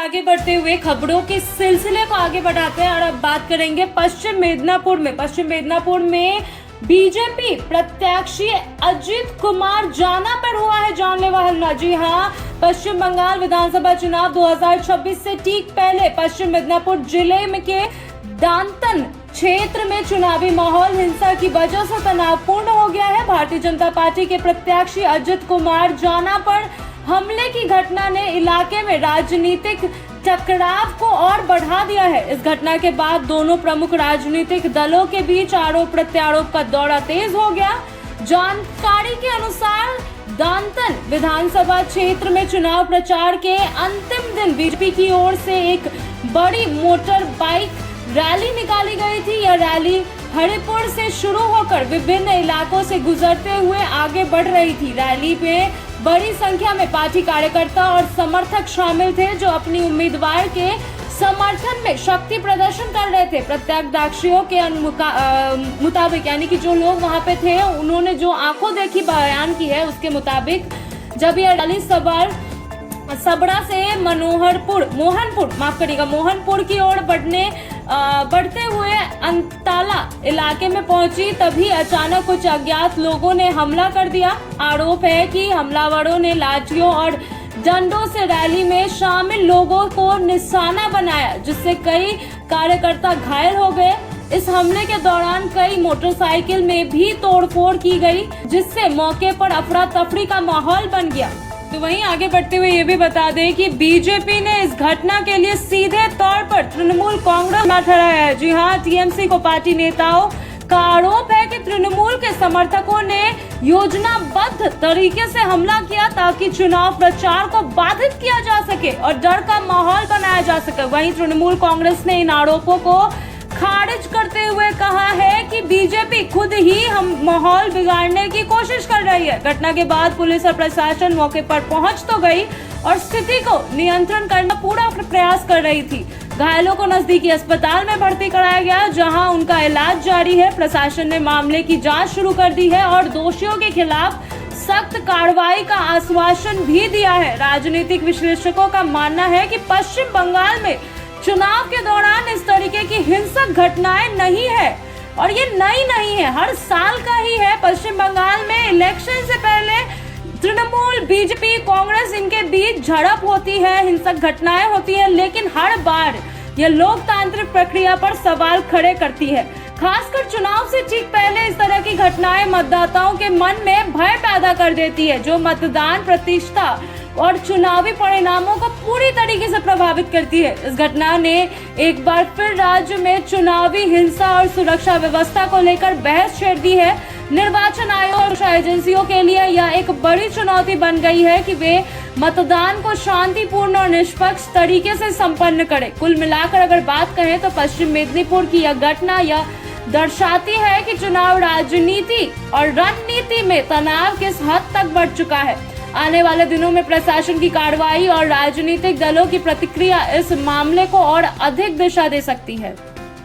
आगे बढ़ते हुए खबरों के सिलसिले को आगे बढ़ाते हैं और अब बात करेंगे पश्चिम मिदनापुर में बीजेपी प्रत्याशी अजित कुमार जाना पर हुआ है जानलेवा हमला। जी हां, पश्चिम बंगाल विधानसभा चुनाव 2026 से ठीक पहले पश्चिम मिदनापुर जिले में के दांतन क्षेत्र में चुनावी माहौल हिंसा की वजह से तनावपूर्ण हो गया है। भारतीय जनता पार्टी के प्रत्याशी अजित कुमार जाना पर हमले की घटना ने इलाके में राजनीतिक टकराव को और बढ़ा दिया है। इस घटना के बाद दोनों प्रमुख राजनीतिक दलों के बीच आरोप प्रत्यारोप का दौर तेज हो गया। जानकारी के अनुसार दांतन विधानसभा क्षेत्र में चुनाव प्रचार के अंतिम दिन बीजेपी की ओर से एक बड़ी मोटर बाइक रैली निकाली गई थी। यह रैली हरिपुर से शुरू होकर विभिन्न इलाकों से गुजरते हुए आगे बढ़ रही थी। रैली में बड़ी संख्या में पार्टी कार्यकर्ता और समर्थक शामिल थे जो अपनी उम्मीदवार के समर्थन में शक्ति प्रदर्शन कर रहे थे। प्रत्यक्षदर्शियों के मुताबिक, यानी कि जो लोग वहां पे थे उन्होंने जो आंखों देखी बयान की है उसके मुताबिक, जब यह रैली सबड़ा से मोहनपुर की ओर बढ़ते हुए अंताला इलाके में पहुंची, तभी अचानक कुछ अज्ञात लोगों ने हमला कर दिया। आरोप है कि हमलावरों ने लाठियों और डंडों से रैली में शामिल लोगों को निशाना बनाया, जिससे कई कार्यकर्ता घायल हो गए। इस हमले के दौरान कई मोटरसाइकिल में भी तोड़फोड़ की गई, जिससे मौके पर अफरा तफरी का माहौल बन गया। तो वहीं आगे बढ़ते हुए ये भी बता दें कि बीजेपी ने इस घटना के लिए सीधे तौर पर तृणमूल कांग्रेस में ठहराया है। जी हां, टीएमसी को पार्टी नेताओं का आरोप है कि तृणमूल के समर्थकों ने योजनाबद्ध तरीके से हमला किया ताकि चुनाव प्रचार को बाधित किया जा सके और डर का माहौल बनाया जा सके। वहीं तृणमूल कांग्रेस ने इन आरोपों को खारिज करते हुए कहा है कि बीजेपी खुद ही हम माहौल बिगाड़ने की कोशिश कर रही है। घटना के बाद पुलिस और प्रशासन मौके पर पहुंच तो गई और स्थिति को नियंत्रण करने का पूरा प्रयास कर रही थी। घायलों को नजदीकी अस्पताल में भर्ती कराया गया, जहां उनका इलाज जारी है। प्रशासन ने मामले की जांच शुरू कर दी है और दोषियों के खिलाफ सख्त कार्रवाई का आश्वासन भी दिया है। राजनीतिक विश्लेषकों का मानना है कि पश्चिम बंगाल में चुनाव के दौरान इस तरीके की हिंसक घटनाएं नहीं है और ये नई नहीं है, हर साल का ही है। पश्चिम बंगाल में इलेक्शन से पहले तृणमूल, बीजेपी, कांग्रेस, इनके बीच झड़प होती है, हिंसक घटनाएं होती है, लेकिन हर बार यह लोकतांत्रिक प्रक्रिया पर सवाल खड़े करती है। खासकर चुनाव से ठीक पहले इस तरह की घटनाएं मतदाताओं के मन में भय पैदा कर देती है, जो मतदान प्रतिशत और चुनावी परिणामों को पूरी तरीके से प्रभावित करती है। इस घटना ने एक बार फिर राज्य में चुनावी हिंसा और सुरक्षा व्यवस्था को लेकर बहस छेड़ दी है। निर्वाचन आयोग और सुरक्षा एजेंसियों के लिए यह एक बड़ी चुनौती बन गई है कि वे मतदान को शांतिपूर्ण और निष्पक्ष तरीके से संपन्न करें। कुल मिलाकर अगर बात कहें तो पश्चिम मिदनापुर की यह घटना यह दर्शाती है कि चुनाव राजनीति और रणनीति में तनाव किस हद तक बढ़ चुका है। आने वाले दिनों में प्रशासन की कार्रवाई और राजनीतिक दलों की प्रतिक्रिया इस मामले को और अधिक दिशा दे सकती है।